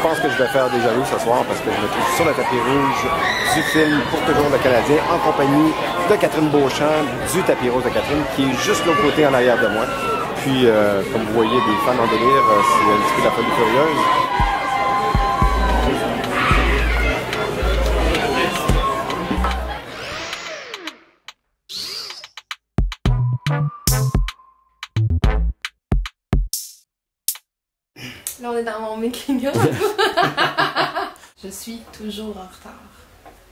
pense que je vais faire déjà vu ce soir parce que je me trouve sur le tapis rouge du film Pour toujours le Canadien en compagnie de Catherine Beauchamp du tapis rose de Catherine qui est juste de l'autre côté en arrière de moi. Puis, comme vous voyez, des fans en délire, c'est un petit peu la folie furieuse. Là, on est dans mon making-up. Je suis toujours en retard.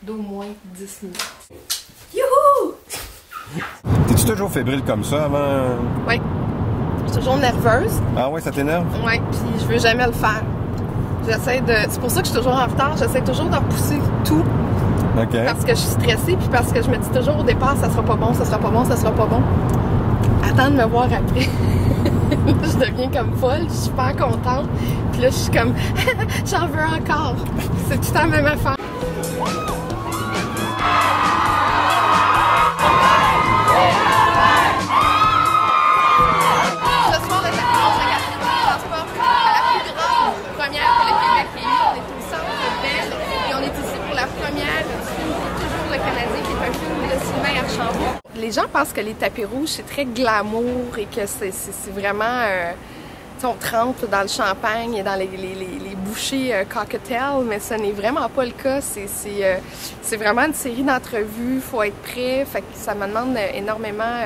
D'au moins 10 minutes. Youhou! T'es-tu toujours fébrile comme ça avant? Oui. Je suis toujours nerveuse. Ah ouais, ça t'énerve? Oui, puis je veux jamais le faire. J'essaie de... C'est pour ça que je suis toujours en retard. J'essaie toujours de repousser tout. OK. Parce que je suis stressée, puis parce que je me dis toujours au départ, ça sera pas bon, ça sera pas bon, ça sera pas bon. Attends de me voir après. Je deviens comme folle, je suis super contente. Puis là, je suis comme, j'en veux encore. C'est tout le temps la même affaire. Ce soir, le tapis rouge de Catherine transporte à la plus grande première que le Québec ait eue. On est au Centre Bell et on est ici pour la première du film Toujours le Canadien, qui est un film de Sylvain Archambault. Les gens pensent que les tapis rouges, c'est très glamour et que c'est vraiment... on trempe dans le champagne et dans les bouchées cocktails, mais ce n'est vraiment pas le cas. C'est vraiment une série d'entrevues, il faut être prêt, fait que ça me demande énormément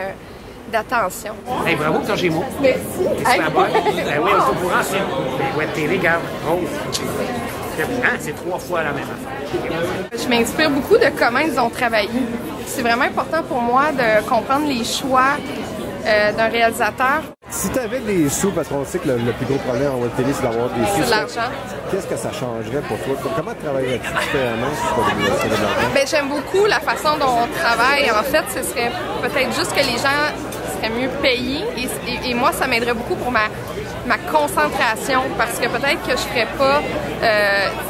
d'attention. Hey, bravo pour ton Gémeaux. Merci. C'est la bonne. Oui, on est au courant, c'est les web TV, regarde, rose. C'est 3 fois la même affaire. Je m'inspire beaucoup de comment ils ont travaillé. C'est vraiment important pour moi de comprendre les choix d'un réalisateur. Si tu avais des sous, parce qu'on sait que le plus gros problème en web télé, c'est d'avoir des sous. C'est de l'argent. Qu'est-ce que ça changerait pour toi? Comment travaillerais-tu différemment si tu avais de l'argent? Ben, j'aime beaucoup la façon dont on travaille. En fait, ce serait peut-être juste que les gens seraient mieux payés. Et moi, ça m'aiderait beaucoup pour ma concentration, parce que peut-être que je ferais pas,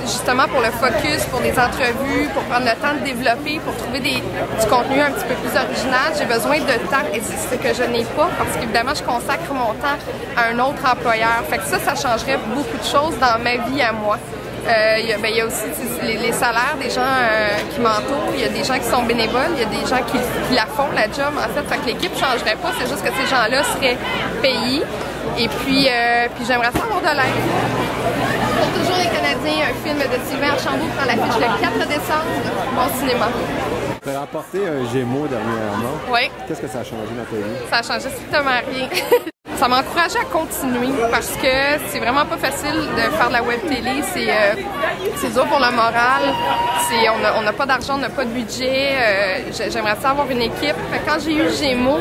justement pour le focus, pour des entrevues, pour prendre le temps de développer, pour trouver du contenu un petit peu plus original. J'ai besoin de temps et c'est ce que je n'ai pas, parce qu'évidemment, je consacre mon temps à un autre employeur. Fait que ça changerait beaucoup de choses dans ma vie à moi. Il y a aussi les salaires des gens qui m'entourent. Il y a des gens qui sont bénévoles, il y a des gens qui la font, la job, en fait. Fait que l'équipe ne changerait pas, c'est juste que ces gens-là seraient payés. Et puis j'aimerais ça avoir de l'aide. Pour toujours les Canadiens, un film de Sylvain Archambault prend l'affiche le 4 décembre au cinéma. Tu as remporté un Gémeaux dernièrement. Oui. Qu'est-ce que ça a changé dans ta vie? Ça a changé strictement rien. Ça m'a encouragée à continuer parce que c'est vraiment pas facile de faire de la web télé. C'est dur pour le moral. On n'a pas d'argent, on n'a pas de budget. J'aimerais ça avoir une équipe. Quand j'ai eu Gémeaux,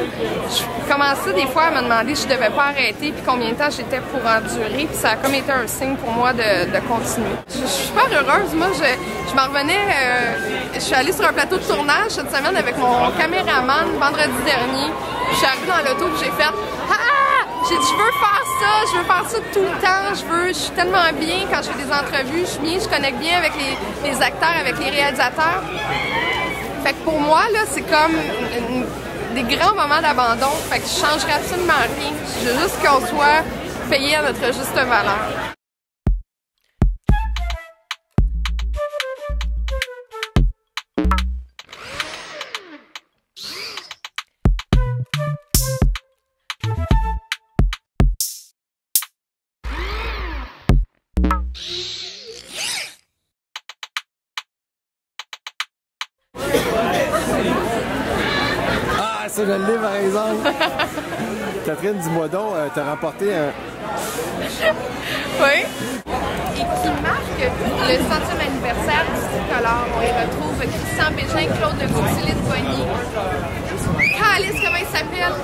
je commençais des fois à me demander si je devais pas arrêter puis combien de temps j'étais pour endurer. Puis ça a comme été un signe pour moi de continuer. Je suis super heureuse. Moi, je m'en revenais. Je suis allée sur un plateau de tournage cette semaine avec mon caméraman vendredi dernier. Je suis arrivée dans l'auto et j'ai fait j'ai dit, je veux faire ça tout le temps, je suis tellement bien quand je fais des entrevues, je suis bien, je connecte bien avec les acteurs, avec les réalisateurs. Fait que pour moi, là, c'est comme des grands moments d'abandon, fait que je changerais absolument rien. Je veux juste qu'on soit payé à notre juste valeur. Ah, ça, je l'ai par exemple. Catherine, dis-moi donc, tu as remporté un... Oui. Et qui marque le 100e anniversaire du Tricolore. On y retrouve Christian Bégin, Claude Gauthier-Bonny. Calice, comment il s'appelle?